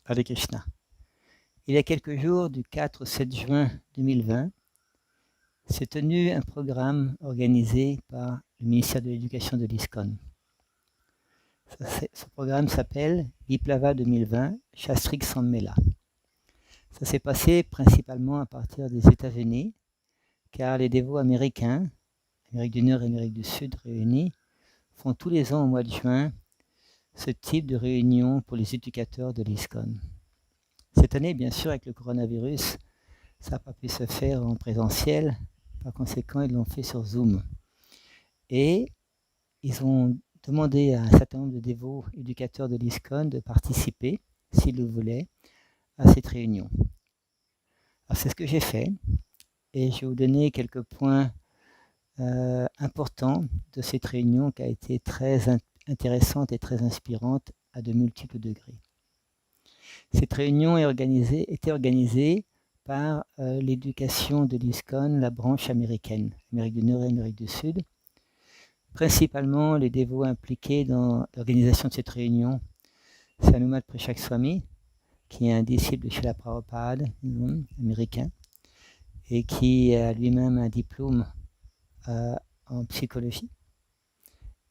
Hare Krishna. Il y a quelques jours, du 4 au 7 juin 2020, s'est tenu un programme organisé par le ministère de l'Éducation de l'ISKCON. Ce programme s'appelle Viplava 2020, Shastrik Sammela. Ça s'est passé principalement à partir des États-Unis, car les dévots américains, Amérique du Nord et Amérique du Sud réunis, font tous les ans au mois de juin ce type de réunion pour les éducateurs de l'ISKCON. Cette année, bien sûr, avec le coronavirus, ça n'a pas pu se faire en présentiel. Par conséquent, ils l'ont fait sur Zoom. Et ils ont demandé à un certain nombre de dévots éducateurs de l'ISKCON de participer, s'ils le voulaient, à cette réunion. Alors, c'est ce que j'ai fait. Et je vais vous donner quelques points importants de cette réunion qui a été très intéressante et très inspirante à de multiples degrés. Cette réunion était organisée par l'éducation de l'ISKCON, la branche américaine, Amérique du Nord et Amérique du Sud. Principalement, les dévots impliqués dans l'organisation de cette réunion, c'est Hanumat Prashak Swami, qui est un disciple de Srila Prabhupada, américain, et qui a lui-même un diplôme en psychologie.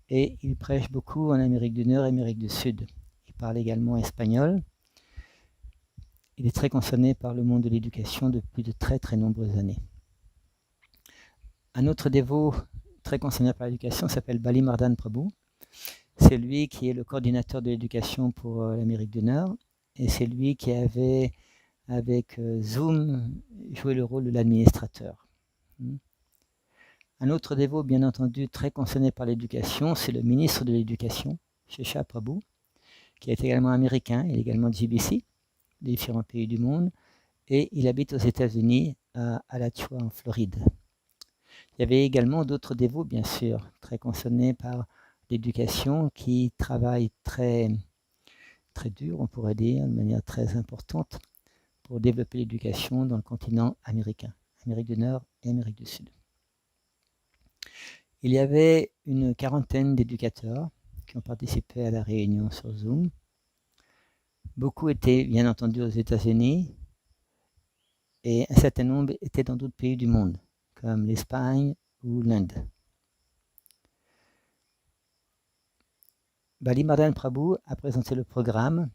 Et il prêche beaucoup en Amérique du Nord et Amérique du Sud. Il parle également espagnol. Il est très concerné par le monde de l'éducation depuis de très très nombreuses années. Un autre dévot très concerné par l'éducation s'appelle Bali Mardan Prabhu. C'est lui qui est le coordinateur de l'éducation pour l'Amérique du Nord. Et c'est lui qui avait, avec Zoom, joué le rôle de l'administrateur. Un autre dévot, bien entendu, très concerné par l'éducation, c'est le ministre de l'Éducation, Shesha Prabhu, qui est également américain, il est également GBC, des différents pays du monde, et il habite aux États-Unis, à Alachua, en Floride. Il y avait également d'autres dévots, bien sûr, très concernés par l'éducation, qui travaillent très, très dur, on pourrait dire, de manière très importante, pour développer l'éducation dans le continent américain, Amérique du Nord et Amérique du Sud. Il y avait une quarantaine d'éducateurs qui ont participé à la réunion sur Zoom. Beaucoup étaient bien entendu aux États-Unis et un certain nombre étaient dans d'autres pays du monde, comme l'Espagne ou l'Inde. Bali Mardan Prabhu a présenté le programme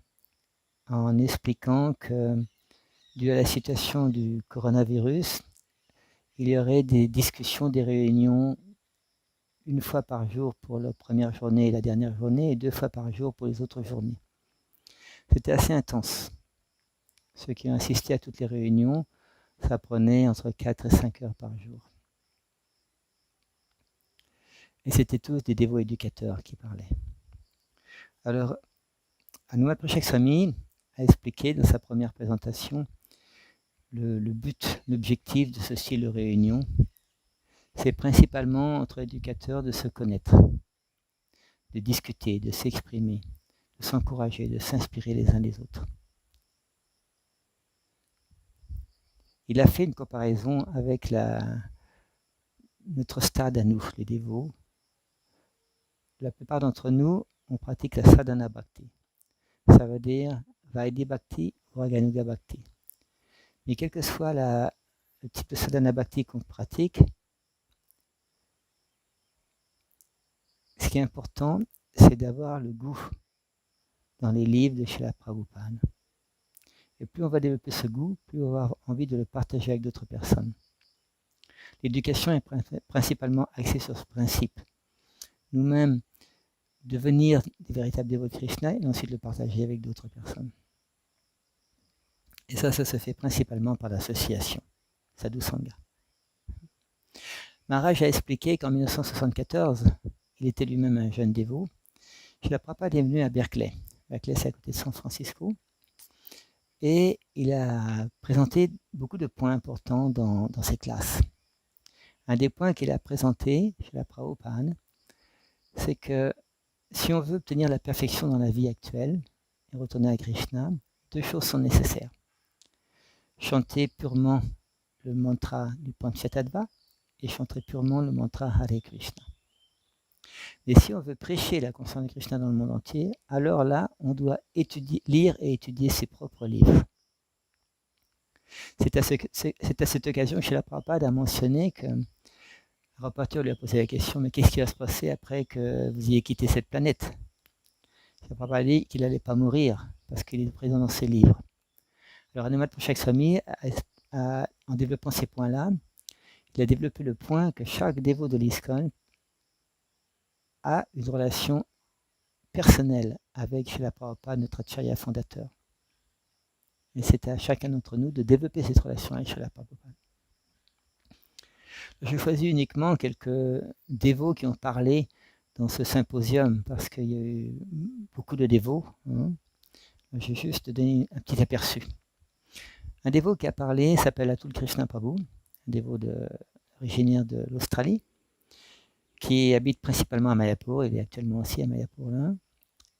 en expliquant que, dû à la situation du coronavirus, il y aurait des discussions, des réunions une fois par jour pour la première journée et la dernière journée, et 2 fois par jour pour les autres journées. C'était assez intense. Ceux qui ont assisté à toutes les réunions, ça prenait entre 4 et 5 heures par jour. Et c'était tous des dévots éducateurs qui parlaient. Alors, Hanumat Prashak Swami a expliqué dans sa première présentation le but, l'objectif de ce style de réunion. C'est principalement entre éducateurs de se connaître, de discuter, de s'exprimer, de s'encourager, de s'inspirer les uns les autres. Il a fait une comparaison avec notre stade à nous, les dévots. La plupart d'entre nous, on pratique la sadhana bhakti. Ça veut dire Vaidhi Bhakti ou Raganuga Bhakti. Mais quel que soit le type de sadhana bhakti qu'on pratique, ce qui est important, c'est d'avoir le goût dans les livres de Srila Prabhupada. Et plus on va développer ce goût, plus on va avoir envie de le partager avec d'autres personnes. L'éducation est principalement axée sur ce principe. Nous-mêmes, devenir des véritables dévots de Krishna et ensuite le partager avec d'autres personnes. Et ça se fait principalement par l'association, Sadhu Sangha. Maharaj a expliqué qu'en 1974, il était lui-même un jeune dévot. Srila Prabhupada est venu à Berkeley. Berkeley, c'est à côté de San Francisco. Et il a présenté beaucoup de points importants dans ses classes. Un des points qu'il a présenté, Srila Prabhupada, c'est que si on veut obtenir la perfection dans la vie actuelle et retourner à Krishna, 2 choses sont nécessaires. Chanter purement le mantra du Panchatattva et chanter purement le mantra Hare Krishna. Et si on veut prêcher la conscience de Krishna dans le monde entier, alors là, on doit lire et étudier ses propres livres. C'est à cette occasion que Srila Prabhupada a mentionné que le rapporteur lui a posé la question, mais qu'est-ce qui va se passer après que vous ayez quitté cette planète? Srila Prabhupada a dit qu'il n'allait pas mourir, parce qu'il est présent dans ses livres. Alors Hanuman Pushakswami, en développant ces points-là, il a développé le point que chaque dévot de l'ISKCON a une relation personnelle avec Srila Prabhupada, notre acharya fondateur. Et c'est à chacun d'entre nous de développer cette relation avec Srila Prabhupada. J'ai choisi uniquement quelques dévots qui ont parlé dans ce symposium, parce qu'il y a eu beaucoup de dévots. J'ai juste donné un petit aperçu. Un dévot qui a parlé s'appelle Atul Krishna Prabhu, un dévot originaire de l'Australie, qui habite principalement à Mayapur. Il est actuellement aussi à Mayapur là.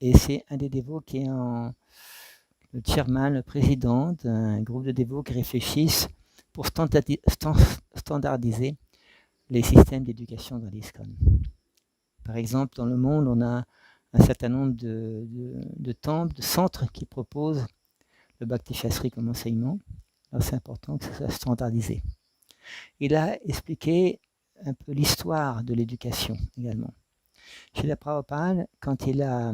Et c'est un des dévots qui est le chairman, le président d'un groupe de dévots qui réfléchissent pour standardiser les systèmes d'éducation dans l'ISKCON. Par exemple, dans le monde, on a un certain nombre de temples, de centres qui proposent le Bhakti Shastri comme enseignement. Alors c'est important que ça soit standardisé. Il a expliqué un peu l'histoire de l'éducation également. Chez la Prabhupada, quand il a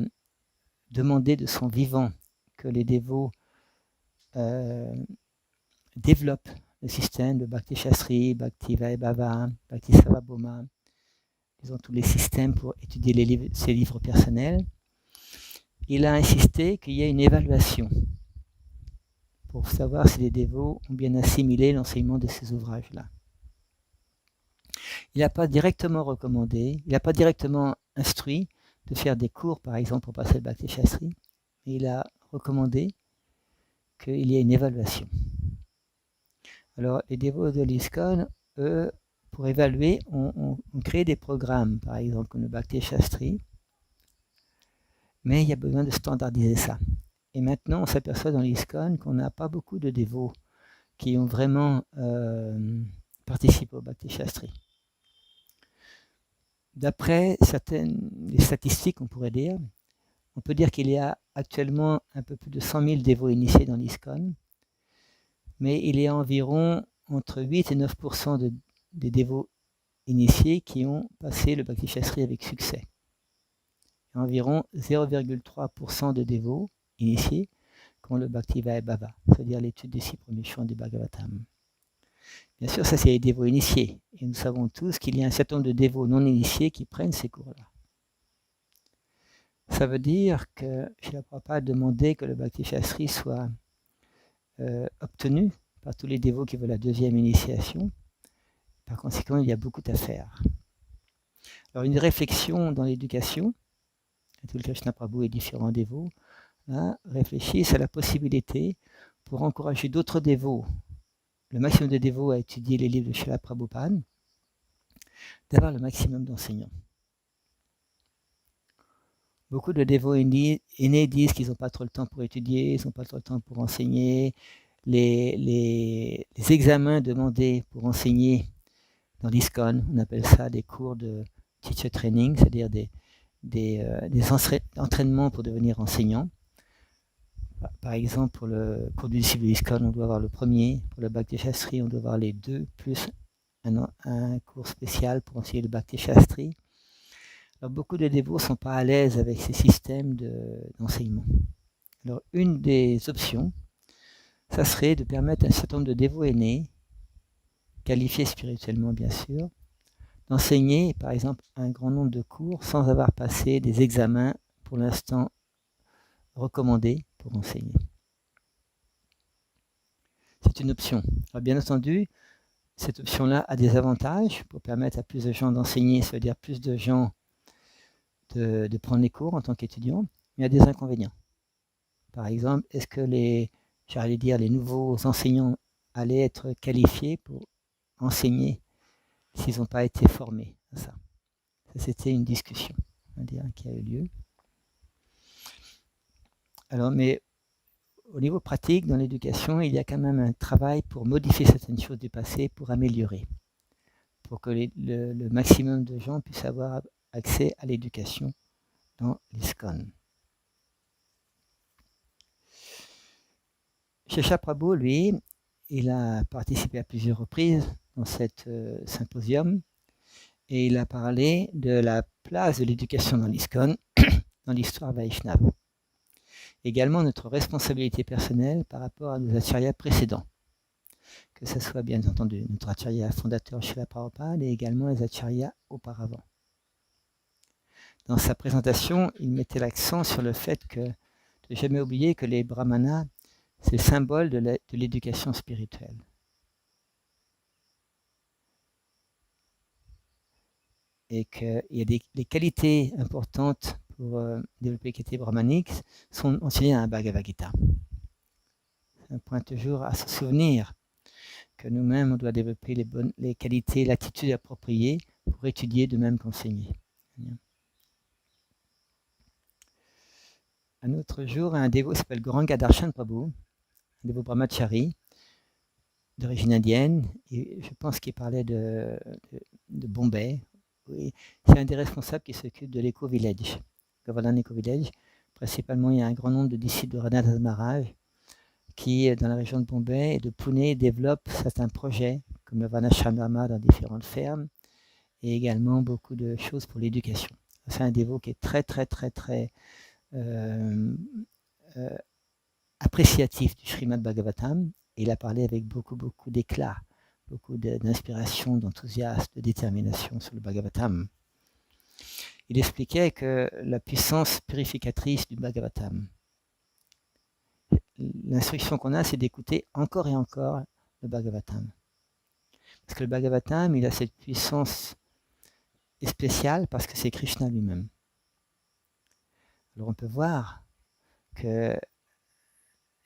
demandé de son vivant que les dévots développent le système de Bhakti Shastri, Bhakti Vaibhava, Bhakti Sarvabhauma, ils ont tous les systèmes pour étudier ses livres personnels, il a insisté qu'il y ait une évaluation pour savoir si les dévots ont bien assimilé l'enseignement de ces ouvrages-là. Il n'a pas directement recommandé, il n'a pas directement instruit de faire des cours, par exemple, pour passer le Bhakti Shastri, mais il a recommandé qu'il y ait une évaluation. Alors, les dévots de l'ISKCON, eux, pour évaluer, on crée des programmes, par exemple, comme le Bhakti Shastri, mais il y a besoin de standardiser ça. Et maintenant, on s'aperçoit dans l'ISKCON qu'on n'a pas beaucoup de dévots qui ont vraiment participé au Bhakti Shastri. D'après les statistiques, on pourrait dire, on peut dire qu'il y a actuellement un peu plus de 100 000 dévots initiés dans l'ISKCON, mais il y a environ entre 8 et 9% des dévots initiés qui ont passé le Bhakti Shastri avec succès. Et environ 0,3% de dévots initiés qui ont le Bhakti Vaibhava, c'est-à-dire l'étude des 6 premiers chants du Bhagavatam. Bien sûr, ça c'est les dévots initiés. Et nous savons tous qu'il y a un certain nombre de dévots non initiés qui prennent ces cours-là. Ça veut dire que Srila Prabhupada a demandé que le Bhakti Shastri soit obtenu par tous les dévots qui veulent la deuxième initiation. Par conséquent, il y a beaucoup à faire. Alors une réflexion dans l'éducation, Atul Krishna Prabhu et différents dévots, réfléchissent à la possibilité pour encourager d'autres dévots, le maximum de dévots à étudier les livres de Srila Prabhupada, d'avoir le maximum d'enseignants. Beaucoup de dévots aînés disent qu'ils n'ont pas trop le temps pour étudier, ils n'ont pas trop le temps pour enseigner. Les examens demandés pour enseigner dans l'ISKCON, on appelle ça des cours de teacher training, c'est-à-dire des entraînements pour devenir enseignant. Par exemple, pour le cours du disciple de l'ISKCON, on doit avoir le premier. Pour le Bhakti Shastri, on doit avoir les deux, plus un cours spécial pour enseigner le Bhakti Shastri. Alors, beaucoup de dévots ne sont pas à l'aise avec ces systèmes d'enseignement. Alors, une des options, ça serait de permettre à un certain nombre de dévots aînés, qualifiés spirituellement bien sûr, d'enseigner, par exemple, un grand nombre de cours sans avoir passé des examens, pour l'instant, recommandés pour enseigner. C'est une option. Alors, bien entendu, cette option-là a des avantages pour permettre à plus de gens d'enseigner, ça veut dire plus de gens de prendre les cours en tant qu'étudiants, mais il y a des inconvénients. Par exemple, est-ce que les nouveaux enseignants allaient être qualifiés pour enseigner s'ils n'ont pas été formés à ça? Ça, c'était une discussion, on va dire, qui a eu lieu. Alors, mais au niveau pratique, dans l'éducation, il y a quand même un travail pour modifier certaines choses du passé, pour améliorer, pour que le maximum de gens puissent avoir accès à l'éducation dans l'ISKCON. Shesha Prabhu, lui, il a participé à plusieurs reprises dans cet symposium et il a parlé de la place de l'éducation dans l'ISKCON dans l'histoire Vaishnava. Également notre responsabilité personnelle par rapport à nos acharyas précédents, que ce soit bien entendu notre acharya fondateur Srila Prabhupada et également les acharyas auparavant. Dans sa présentation, il mettait l'accent sur le fait de ne jamais oublier que les brahmanas, c'est le symbole de l'éducation spirituelle. Et qu'il y a des qualités importantes pour développer les qualités brahmaniques sont enseignées dans la Bhagavad Gita. C'est un point toujours à se souvenir que nous-mêmes, on doit développer les qualités, l'attitude appropriée pour étudier de même qu'enseigner. Un autre jour, un dévot s'appelle Gauranga Darshan Prabhu, un dévot brahmachari d'origine indienne, et je pense qu'il parlait de Bombay. Oui, c'est un des responsables qui s'occupe de l'éco-village, Govardhan Eco-Village. Principalement, il y a un grand nombre de disciples de Radha Maharaj qui, dans la région de Bombay et de Pune, développent certains projets, comme le Varnashrama dans différentes fermes, et également beaucoup de choses pour l'éducation. C'est un dévot qui est très appréciatif du Srimad Bhagavatam. Et il a parlé avec beaucoup d'éclat, beaucoup d'inspiration, d'enthousiasme, de détermination sur le Bhagavatam. Il expliquait que la puissance purificatrice du Bhagavatam, l'instruction qu'on a, c'est d'écouter encore et encore le Bhagavatam. Parce que le Bhagavatam, il a cette puissance spéciale parce que c'est Krishna lui-même. Alors on peut voir que,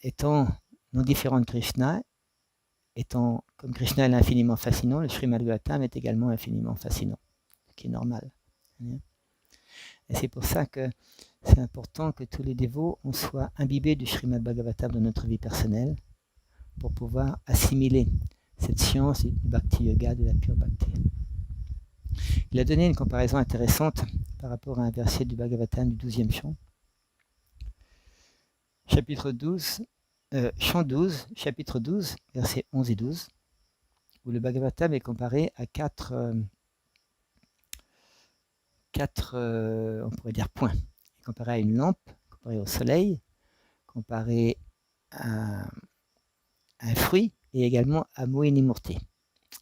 étant non différent de Krishna, étant comme Krishna est infiniment fascinant, le Srimad Bhagavatam est également infiniment fascinant, ce qui est normal. Et c'est pour ça que c'est important que tous les dévots on soit imbibés du Srimad Bhagavatam dans notre vie personnelle pour pouvoir assimiler cette science du Bhakti Yoga, de la pure Bhakti. Il a donné une comparaison intéressante par rapport à un verset du Bhagavatam du 12e chant. Chapitre 12, chant 12, chapitre 12, versets 11 et 12, où le Bhagavatam est comparé à quatre on pourrait dire points. Il est comparé à une lampe, comparé au soleil, comparé à un fruit et également à Mohini Murti.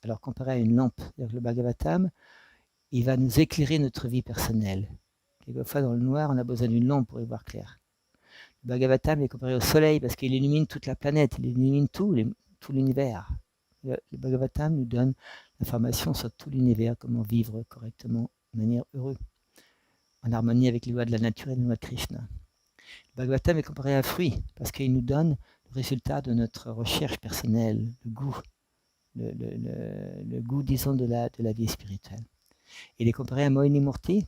Alors comparé à une lampe, c'est-à-dire le Bhagavatam, il va nous éclairer notre vie personnelle. Quelquefois dans le noir, on a besoin d'une lampe pour y voir clair. Le Bhagavatam est comparé au soleil parce qu'il illumine toute la planète, il illumine tout l'univers. Le Bhagavatam nous donne l'information sur tout l'univers, comment vivre correctement, de manière heureuse, en harmonie avec les lois de la nature et les lois de Krishna. Le Bhagavatam est comparé à un fruit parce qu'il nous donne le résultat de notre recherche personnelle, le goût, le goût, disons, de la vie spirituelle. Il est comparé à Mohini Murti.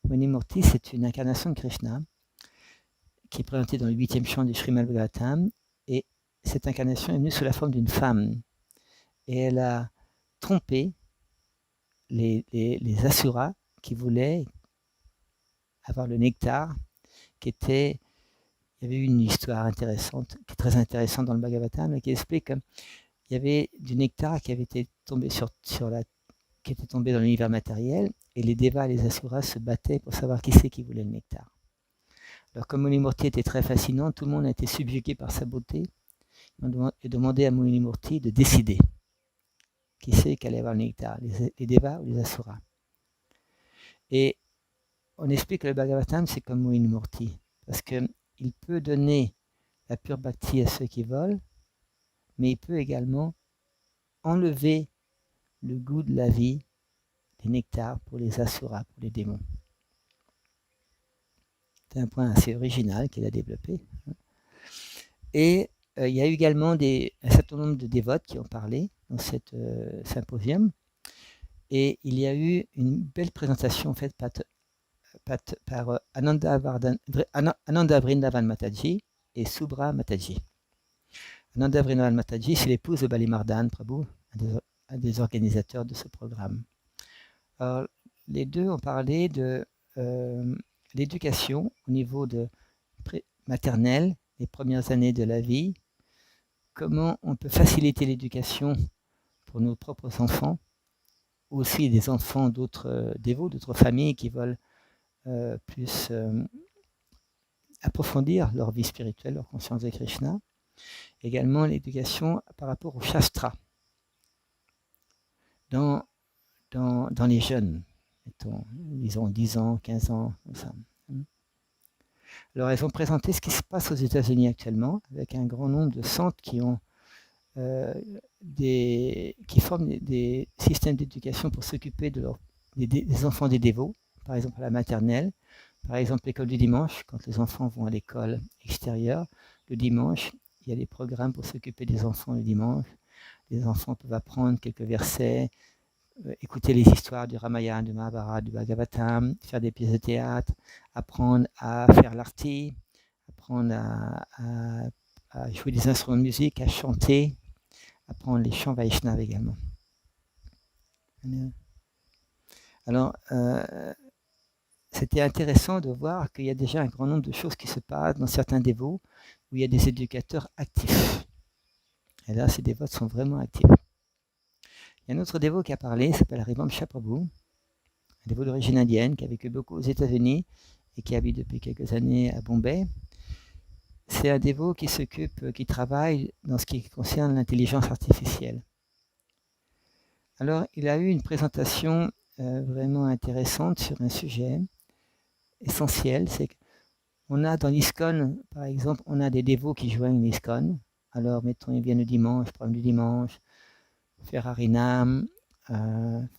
Mohini Murti, c'est une incarnation de Krishna qui est présentée dans le 8e chant du Srimad Bhagavatam. Et cette incarnation est venue sous la forme d'une femme. Et elle a trompé les asuras qui voulaient avoir le nectar, il y avait une histoire intéressante, qui est très intéressante dans le Bhagavatam, qui explique qu'il y avait du nectar qui avait été tombé qui était tombé dans l'univers matériel, et les devas et les asuras se battaient pour savoir qui c'est qui voulait le nectar. Alors comme Mohini Murti était très fascinant, tout le monde a été subjugué par sa beauté, et demandé à Mohini Murti de décider qui c'est qui allait avoir le nectar, les devas ou les asuras. Et on explique que le Bhagavatam, c'est comme Mohini Murti, parce qu'il peut donner la pure bhakti à ceux qui veulent, mais il peut également enlever le goût de la vie, les nectars pour les asuras, pour les démons. C'est un point assez original qu'il a développé. Et il y a eu également un certain nombre de dévotes qui ont parlé dans cet symposium, et il y a eu une belle présentation faite par Ananda Vrindavan Mataji et Subra Mataji. Ananda Vrindavan Mataji, c'est l'épouse de Bali Mardan Prabhu, un des organisateurs de ce programme. Alors, les deux ont parlé de l'éducation au niveau de maternelle, les premières années de la vie, comment on peut faciliter l'éducation pour nos propres enfants, aussi des enfants d'autres dévots, d'autres familles qui veulent plus approfondir leur vie spirituelle, leur conscience de Krishna. Également l'éducation par rapport au Shastra dans les jeunes, mettons, disons 10 ans, 15 ans, comme ça. Alors elles ont présenté ce qui se passe aux États-Unis actuellement, avec un grand nombre de centres qui ont qui forment des systèmes d'éducation pour s'occuper des enfants des dévots, par exemple à la maternelle, par exemple l'école du dimanche, quand les enfants vont à l'école extérieure, le dimanche, il y a des programmes pour s'occuper des enfants le dimanche. Les enfants peuvent apprendre quelques versets, écouter les histoires du Ramayana, du Mahabharata, du Bhagavatam, faire des pièces de théâtre, apprendre à faire l'arti, apprendre à jouer des instruments de musique, à chanter, apprendre les chants Vaishnava également. Alors, c'était intéressant de voir qu'il y a déjà un grand nombre de choses qui se passent dans certains dévots où il y a des éducateurs actifs. Et là, ces dévots sont vraiment actifs. Il y a un autre dévot qui a parlé, il s'appelle Harivamsha Prabhu, un dévot d'origine indienne qui a vécu beaucoup aux États-Unis et qui habite depuis quelques années à Bombay. C'est un dévot qui qui travaille dans ce qui concerne l'intelligence artificielle. Alors, il a eu une présentation vraiment intéressante sur un sujet essentiel, c'est qu'on a dans l'ISKCON, par exemple, on a des dévots qui joignent l'ISKCON. Alors, mettons, ils viennent le dimanche, programme du dimanche, faire Harinam,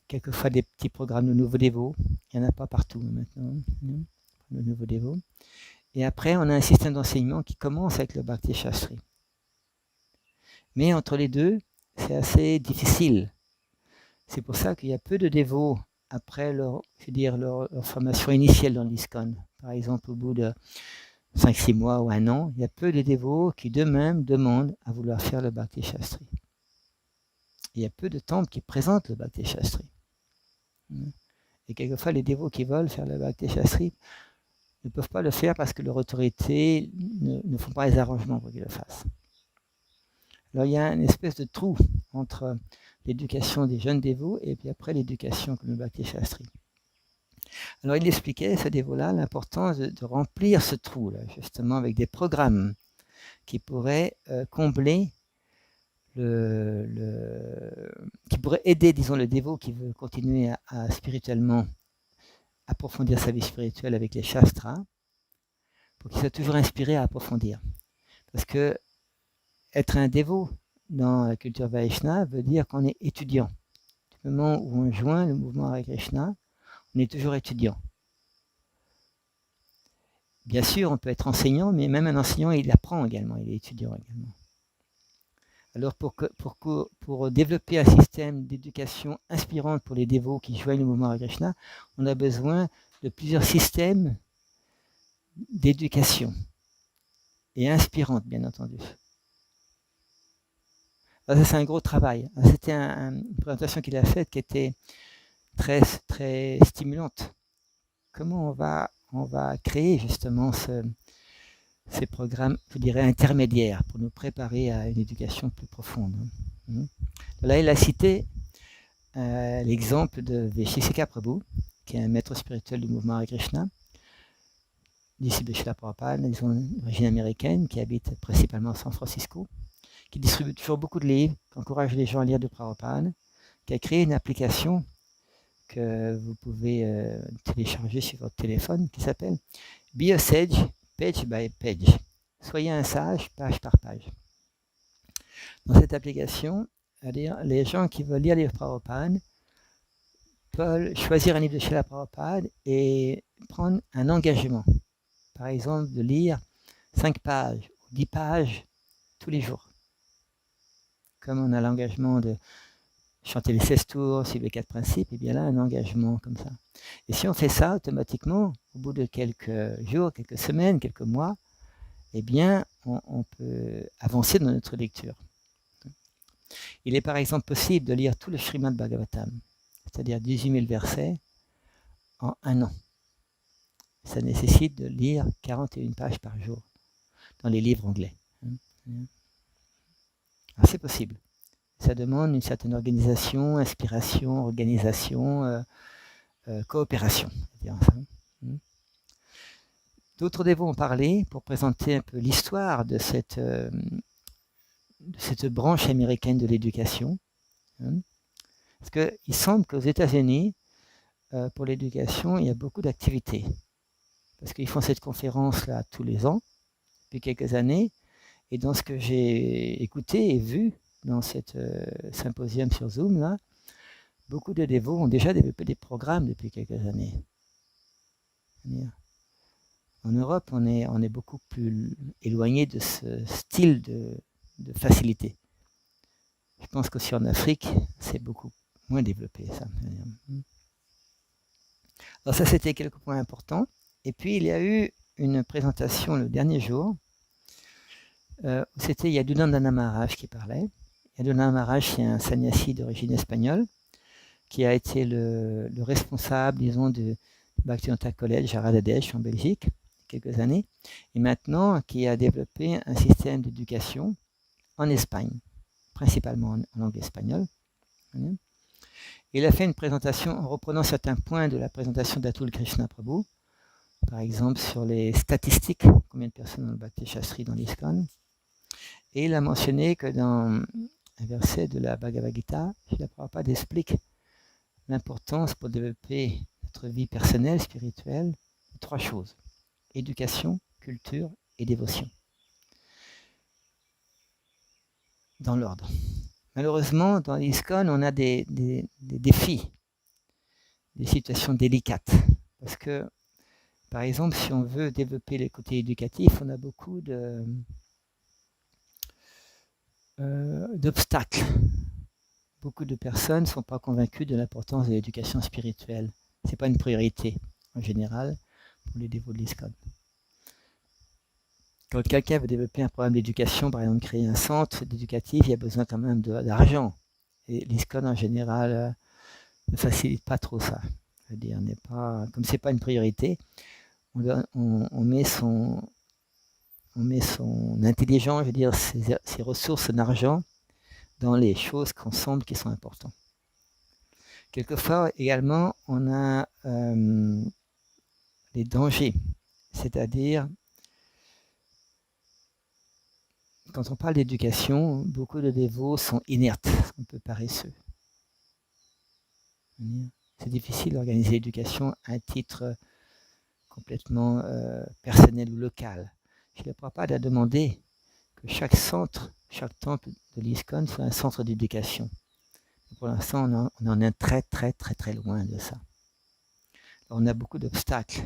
quelquefois des petits programmes de nouveaux dévots. Il n'y en a pas partout maintenant, de nouveaux dévots. Et après, on a un système d'enseignement qui commence avec le Bhakti Shastri. Mais entre les deux, c'est assez difficile. C'est pour ça qu'il y a peu de dévots après leur formation initiale dans l'ISKCON. Par exemple, au bout de 5-6 mois ou un an, il y a peu de dévots qui d'eux-mêmes demandent à vouloir faire le Bhakti Shastri. Il y a peu de temples qui présentent le Bhakti Shastri. Et quelquefois, les dévots qui veulent faire le Bhakti Shastri ne peuvent pas le faire parce que leur autorité ne font pas les arrangements pour qu'ils le fassent. Alors il y a une espèce de trou entre l'éducation des jeunes dévots et puis après l'éducation comme le Bhakti Shastri. Alors il expliquait, ce dévot-là, l'importance de remplir ce trou-là, justement avec des programmes qui pourraient combler qui pourraient aider, disons, le dévot qui veut continuer à spirituellement approfondir sa vie spirituelle avec les shastras, pour qu'il soit toujours inspiré à approfondir. Parce que être un dévot dans la culture Vaishnava veut dire qu'on est étudiant. Du moment où on joint le mouvement Hare Krishna, on est toujours étudiant. Bien sûr, on peut être enseignant, mais même un enseignant, il apprend également, il est étudiant également. Alors pour développer un système d'éducation inspirante pour les dévots qui joignent le mouvement Hare Krishna, on a besoin de plusieurs systèmes d'éducation et inspirante, bien entendu. Alors ça, c'est un gros travail. C'était une présentation qu'il a faite qui était très, très stimulante. Comment on va créer justement ces programmes, je dirais, intermédiaires pour nous préparer à une éducation plus profonde. Là, il a cité l'exemple de Veshishika Prabhu, qui est un maître spirituel du mouvement Hare Krishna, disciple de Srila Prabhupada, d'origine américaine, qui habite principalement à San Francisco, qui distribue toujours beaucoup de livres, qui encourage les gens à lire de Prabhupada, qui a créé une application que vous pouvez télécharger sur votre téléphone, qui s'appelle Be a Sage, Page by Page. Soyez un sage, page par page. Dans cette application, les gens qui veulent lire les livres de Prabhupada peuvent choisir un livre de Srila Prabhupada et prendre un engagement. Par exemple, de lire 5 pages ou 10 pages tous les jours. Comme on a l'engagement de chanter les 16 tours, suivre les 4 principes, et bien là, un engagement comme ça. Et si on fait ça, automatiquement, au bout de quelques jours, quelques semaines, quelques mois, eh bien, on peut avancer dans notre lecture. Il est par exemple possible de lire tout le Srimad Bhagavatam, c'est-à-dire 18 000 versets, en un an. Ça nécessite de lire 41 pages par jour dans les livres anglais. Alors c'est possible. Ça demande une certaine organisation, inspiration, organisation, coopération. D'autres dévots ont parlé pour présenter un peu l'histoire de cette branche américaine de l'éducation. Parce qu'il semble qu'aux États-Unis, pour l'éducation, il y a beaucoup d'activités. Parce qu'ils font cette conférence-là tous les ans, depuis quelques années. Et dans ce que j'ai écouté et vu dans cette symposium sur Zoom, là, beaucoup de dévots ont déjà développé des programmes depuis quelques années. En Europe, on est beaucoup plus éloigné de ce style de facilité. Je pense qu'aussi en Afrique, c'est beaucoup moins développé, ça. Alors ça, c'était quelques points importants. Et puis, il y a eu une présentation le dernier jour, où c'était Yadunandana Maharaj qui parlait. Yadunandana Maharaj, c'est un sannyasi d'origine espagnole, qui a été le responsable, disons, du Bhaktivedanta College à Radhadesh, en Belgique, quelques années, et maintenant qui a développé un système d'éducation en Espagne, principalement en langue espagnole. Il a fait une présentation en reprenant certains points de la présentation d'Atul Krishna Prabhu, par exemple sur les statistiques, combien de personnes ont le Bhakti Shastri dans l'ISKCON, et il a mentionné que dans un verset de la Bhagavad Gita, Srila Prabhupada explique l'importance pour développer notre vie personnelle, spirituelle, de 3 choses: éducation, culture et dévotion. Dans l'ordre. Malheureusement, dans l'ISKCON, on a des défis, des situations délicates. Parce que, par exemple, si on veut développer les côtés éducatifs, on a beaucoup d'obstacles. Beaucoup de personnes ne sont pas convaincues de l'importance de l'éducation spirituelle. Ce n'est pas une priorité, en général, pour les dévots de l'ISKCON. Quand quelqu'un veut développer un programme d'éducation, par exemple créer un centre éducatif, il y a besoin quand même d'argent. Et l'ISKCON en général ne facilite pas trop ça. Je veux dire, comme c'est pas une priorité, on met son intelligence, je veux dire, ses ressources en argent dans les choses qu'on semble qui sont importantes. Quelquefois également, on a les dangers, c'est-à-dire quand on parle d'éducation, beaucoup de dévots sont inertes, un peu paresseux. C'est difficile d'organiser l'éducation à un titre complètement personnel ou local. Srila Prabhupada a demandé que chaque centre, chaque temple de l'ISKCON soit un centre d'éducation. Pour l'instant, on en est très très très très loin de ça. Alors, on a beaucoup d'obstacles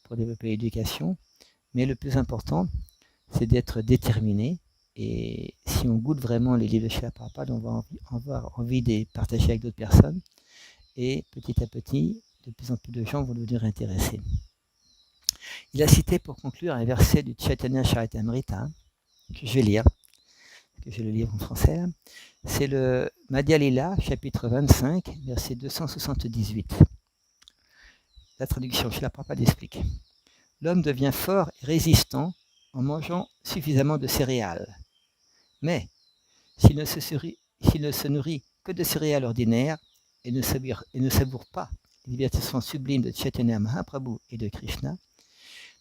pour développer l'éducation, mais le plus important, c'est d'être déterminé. Et si on goûte vraiment les livres de Srila Prabhupada, on va avoir envie de les partager avec d'autres personnes. Et petit à petit, de plus en plus de gens vont devenir intéressés. Il a cité pour conclure un verset du Chaitanya Charitamrita, que je vais lire, que j'ai le livre en français. C'est le Madhya Lila, chapitre 25, verset 278. La traduction, Srila Prabhupada explique. L'homme devient fort et résistant en mangeant suffisamment de céréales. Mais s'il ne se nourrit que de céréales ordinaires et ne savoure pas les divertissements sublimes de Chaitanya Mahaprabhu et de Krishna,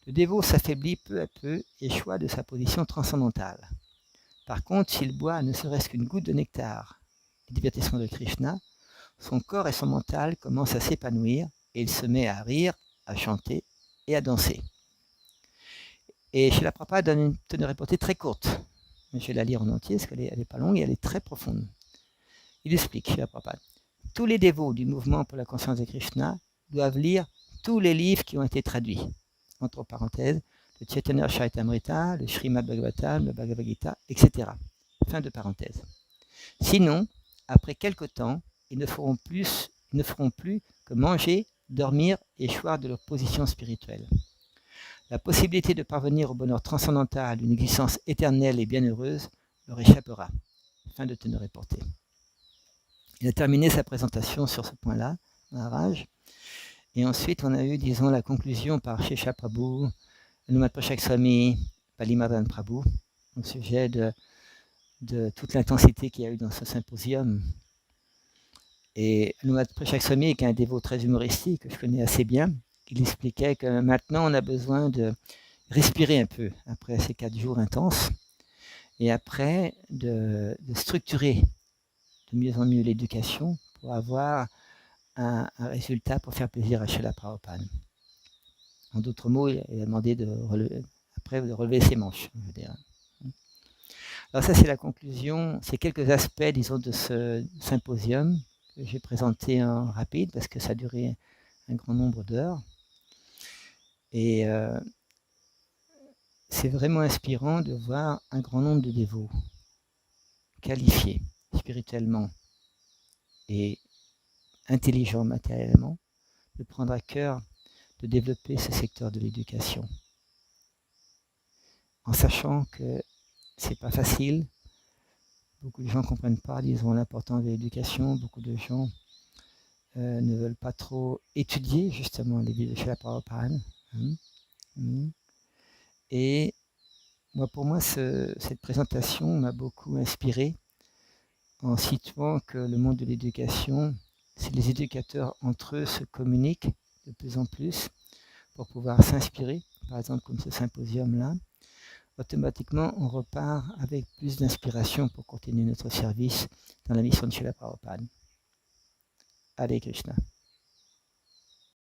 le dévot s'affaiblit peu à peu et échoue de sa position transcendantale. Par contre, s'il boit ne serait-ce qu'une goutte de nectar des divertissements de Krishna, son corps et son mental commencent à s'épanouir et il se met à rire, à chanter et à danser. Et Srila Prabhupada donne une réponse très courte. Je vais la lire en entier parce qu'elle n'est pas longue et elle est très profonde. Il explique, Srila Prabhupada, tous les dévots du mouvement pour la conscience de Krishna doivent lire tous les livres qui ont été traduits. Entre parenthèses, le Chaitanya Charitamrita, le Srimad Bhagavatam, le Bhagavad Gita, etc. Fin de parenthèse. Sinon, après quelque temps, ils ne feront plus que manger, dormir et choir de leur position spirituelle. La possibilité de parvenir au bonheur transcendantal d'une existence éternelle et bienheureuse leur échappera. Fin de tenue reportée. Il a terminé sa présentation sur ce point-là, Maharaj, Et ensuite, on a eu, disons, la conclusion par Shesha Prabhu, Hanumat Prashak Swami, Balimaran Prabhu, au sujet de toute l'intensité qu'il y a eu dans ce symposium. Et Hanumat Prashak Swami, qui est un dévot très humoristique, que je connais assez bien, il expliquait que maintenant, on a besoin de respirer un peu après ces 4 jours intenses, et après de structurer de mieux en mieux l'éducation pour avoir un résultat pour faire plaisir à Srila Prabhupada. En d'autres mots, il a demandé de relever ses manches, je veux dire. Alors ça, c'est la conclusion, c'est quelques aspects, disons, de ce symposium que j'ai présenté en rapide parce que ça a duré un grand nombre d'heures. Et c'est vraiment inspirant de voir un grand nombre de dévots qualifiés spirituellement et intelligents matériellement, de prendre à cœur de développer ce secteur de l'éducation. En sachant que c'est pas facile, beaucoup de gens ne comprennent pas, disons, l'importance de l'éducation, beaucoup de gens ne veulent pas trop étudier justement les livres de Srila Prabhupada. Et pour moi, cette présentation m'a beaucoup inspiré en situant que le monde de l'éducation, c'est les éducateurs entre eux se communiquent de plus en plus pour pouvoir s'inspirer, par exemple comme ce symposium-là. Automatiquement, on repart avec plus d'inspiration pour continuer notre service dans la mission de Srila Prabhupada. Hare Krishna.